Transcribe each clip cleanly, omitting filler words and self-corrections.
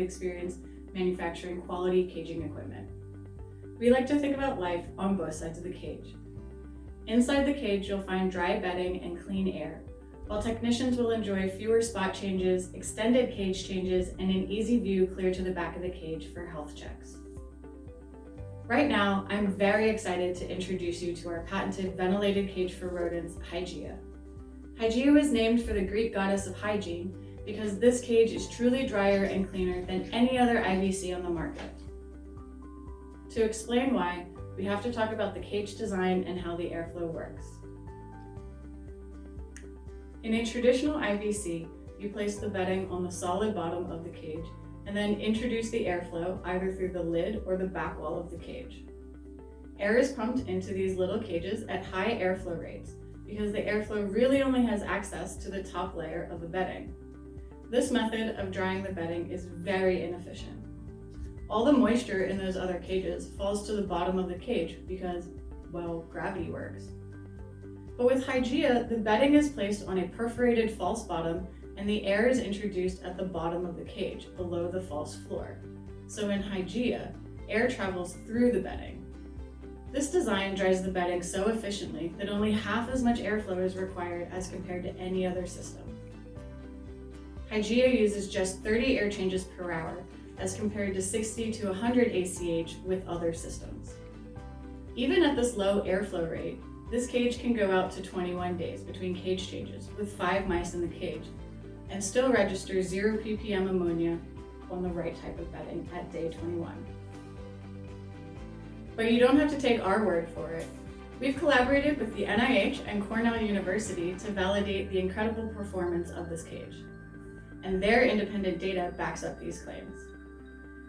the experience manufacturing quality caging equipment. We like to think about life on both sides of the cage. Inside the cage, you'll find dry bedding and clean air, while technicians will enjoy fewer spot changes, extended cage changes, and an easy view clear to the back of the cage for health checks. Right now, I'm very excited to introduce you to our patented ventilated cage for rodents, Hygieia. Hygieia was named for the Greek goddess of hygiene because this cage is truly drier and cleaner than any other IVC on the market. To explain why, we have to talk about the cage design and how the airflow works. In a traditional IVC, you place the bedding on the solid bottom of the cage and then introduce the airflow either through the lid or the back wall of the cage. Air is pumped into these little cages at high airflow rates because the airflow really only has access to the top layer of the bedding. This method of drying the bedding is very inefficient. All the moisture in those other cages falls to the bottom of the cage because, well, gravity works. But with Hygieia, the bedding is placed on a perforated false bottom and the air is introduced at the bottom of the cage, below the false floor. So in Hygieia, air travels through the bedding. This design dries the bedding so efficiently that only half as much airflow is required as compared to any other system. Hygieia uses just 30 air changes per hour as compared to 60 to 100 ACH with other systems. Even at this low airflow rate, this cage can go out to 21 days between cage changes with 5 mice in the cage and still register 0 ppm ammonia on the right type of bedding at day 21. But you don't have to take our word for it. We've collaborated with the NIH and Cornell University to validate the incredible performance of this cage. And their independent data backs up these claims.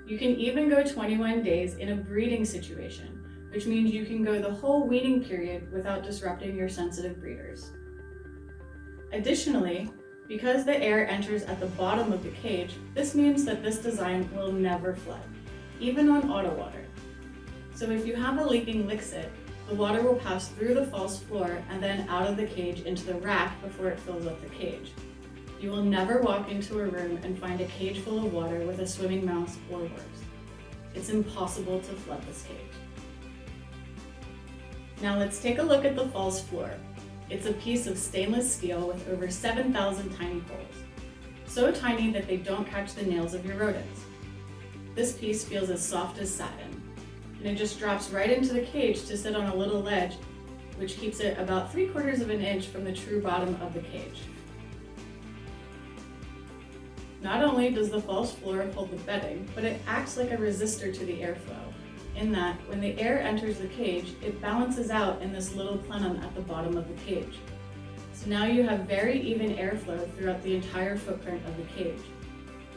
You can even go 21 days in a breeding situation, which means you can go the whole weaning period without disrupting your sensitive breeders. Additionally, because the air enters at the bottom of the cage, this means that this design will never flood, even on auto water. So if you have a leaking Lixit, the water will pass through the false floor and then out of the cage into the rack before it fills up the cage. You will never walk into a room and find a cage full of water with a swimming mouse or worse. It's impossible to flood this cage. Now let's take a look at the false floor. It's a piece of stainless steel with over 7,000 tiny holes. So tiny that they don't catch the nails of your rodents. This piece feels as soft as satin, and it just drops right into the cage to sit on a little ledge, which keeps it about 3/4 of an inch from the true bottom of the cage. Not only does the false floor hold the bedding, but it acts like a resistor to the airflow, in that when the air enters the cage, it balances out in this little plenum at the bottom of the cage. So now you have very even airflow throughout the entire footprint of the cage.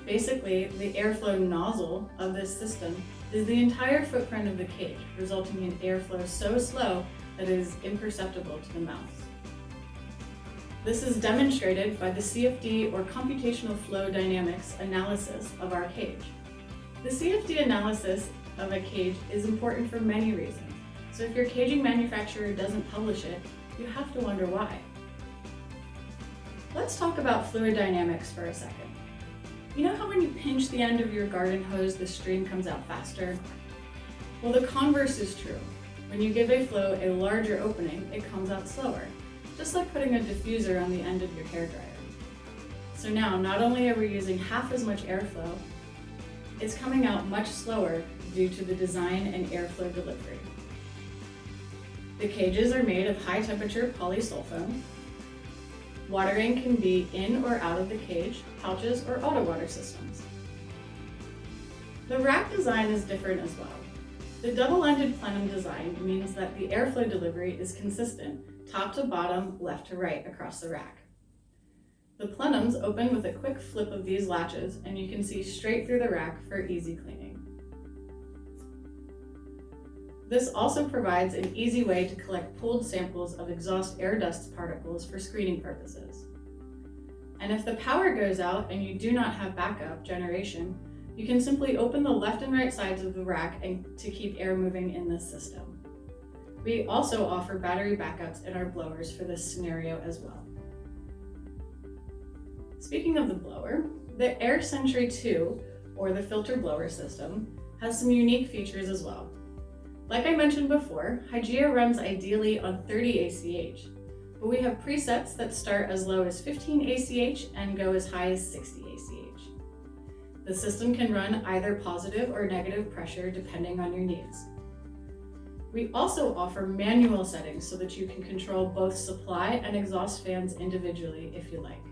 Basically, the airflow nozzle of this system is the entire footprint of the cage, resulting in airflow so slow that it is imperceptible to the mouse. This is demonstrated by the CFD or computational flow dynamics analysis of our cage. The CFD analysis of a cage is important for many reasons. So if your caging manufacturer doesn't publish it, you have to wonder why. Let's talk about fluid dynamics for a second. You know how when you pinch the end of your garden hose, the stream comes out faster? Well, the converse is true. When you give a flow a larger opening, it comes out slower, just like putting a diffuser on the end of your hairdryer. So now, not only are we using half as much airflow, it's coming out much slower due to the design and airflow delivery. The cages are made of high temperature polysulfone. Watering can be in or out of the cage, pouches, or auto water systems. The rack design is different as well. The double-ended plenum design means that the airflow delivery is consistent, top to bottom, left to right across the rack. The plenums open with a quick flip of these latches, and you can see straight through the rack for easy cleaning. This also provides an easy way to collect pooled samples of exhaust air dust particles for screening purposes. And if the power goes out and you do not have backup generation, you can simply open the left and right sides of the rack to keep air moving in this system. We also offer battery backups in our blowers for this scenario as well. Speaking of the blower, the Air Sentry 2 or the filter blower system, has some unique features as well. Like I mentioned before, Hygieia runs ideally on 30 ACH, but we have presets that start as low as 15 ACH and go as high as 60 ACH. The system can run either positive or negative pressure depending on your needs. We also offer manual settings so that you can control both supply and exhaust fans individually if you like.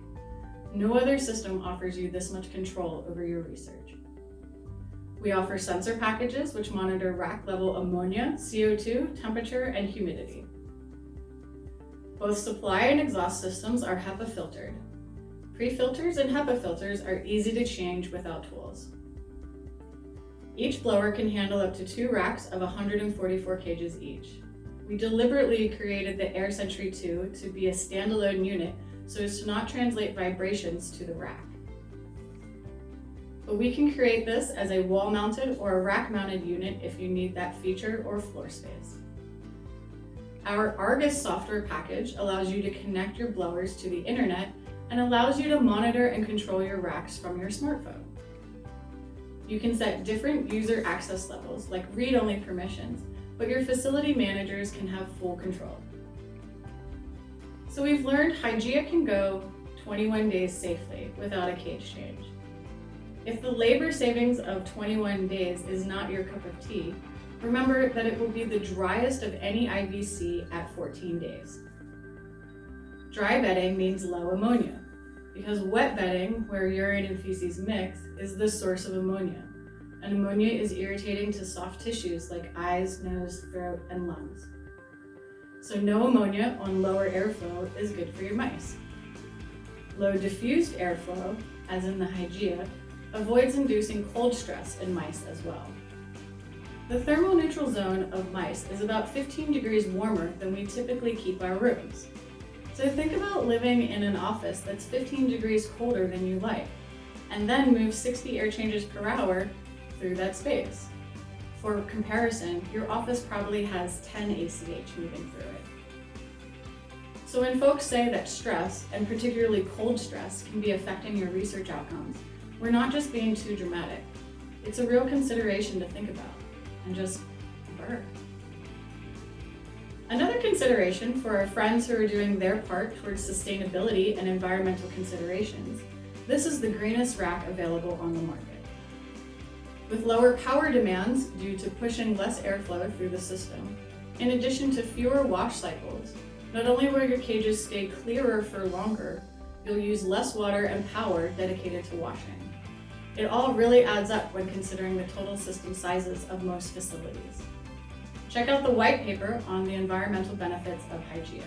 No other system offers you this much control over your research. We offer sensor packages which monitor rack level ammonia, CO2, temperature, and humidity. Both supply and exhaust systems are HEPA filtered. Pre-filters and HEPA filters are easy to change without tools. Each blower can handle up to 2 racks of 144 kgs each. We deliberately created the Air Sentry 2 to be a standalone unit so as to not translate vibrations to the rack. But we can create this as a wall-mounted or a rack-mounted unit if you need that feature or floor space. Our Argus software package allows you to connect your blowers to the internet and allows you to monitor and control your racks from your smartphone. You can set different user access levels, like read-only permissions, but your facility managers can have full control. So we've learned Hygieia can go 21 days safely without a cage change. If the labor savings of 21 days is not your cup of tea, remember that it will be the driest of any IVC at 14 days. Dry bedding means low ammonia, because wet bedding, where urine and feces mix, is the source of ammonia, and ammonia is irritating to soft tissues like eyes, nose, throat, and lungs. So no ammonia on lower airflow is good for your mice. Low diffused airflow, as in the Hygieia, avoids inducing cold stress in mice as well. The thermoneutral zone of mice is about 15 degrees warmer than we typically keep our rooms. So think about living in an office that's 15 degrees colder than you like, and then move 60 air changes per hour through that space. For comparison, your office probably has 10 ACH moving through it. So when folks say that stress, and particularly cold stress, can be affecting your research outcomes, we're not just being too dramatic. It's a real consideration to think about, and just burr. Another consideration for our friends who are doing their part towards sustainability and environmental considerations, this is the greenest rack available on the market. With lower power demands due to pushing less airflow through the system, in addition to fewer wash cycles, not only will your cages stay clearer for longer, you'll use less water and power dedicated to washing. It all really adds up when considering the total system sizes of most facilities. Check out the white paper on the environmental benefits of Hygieia.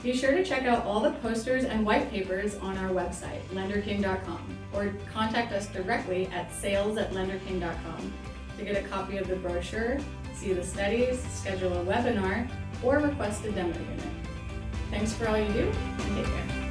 Be sure to check out all the posters and white papers on our website, lenderking.com, or contact us directly at sales@lenderking.com to get a copy of the brochure, see the studies, schedule a webinar, or request a demo unit. Thanks for all you do, and take care.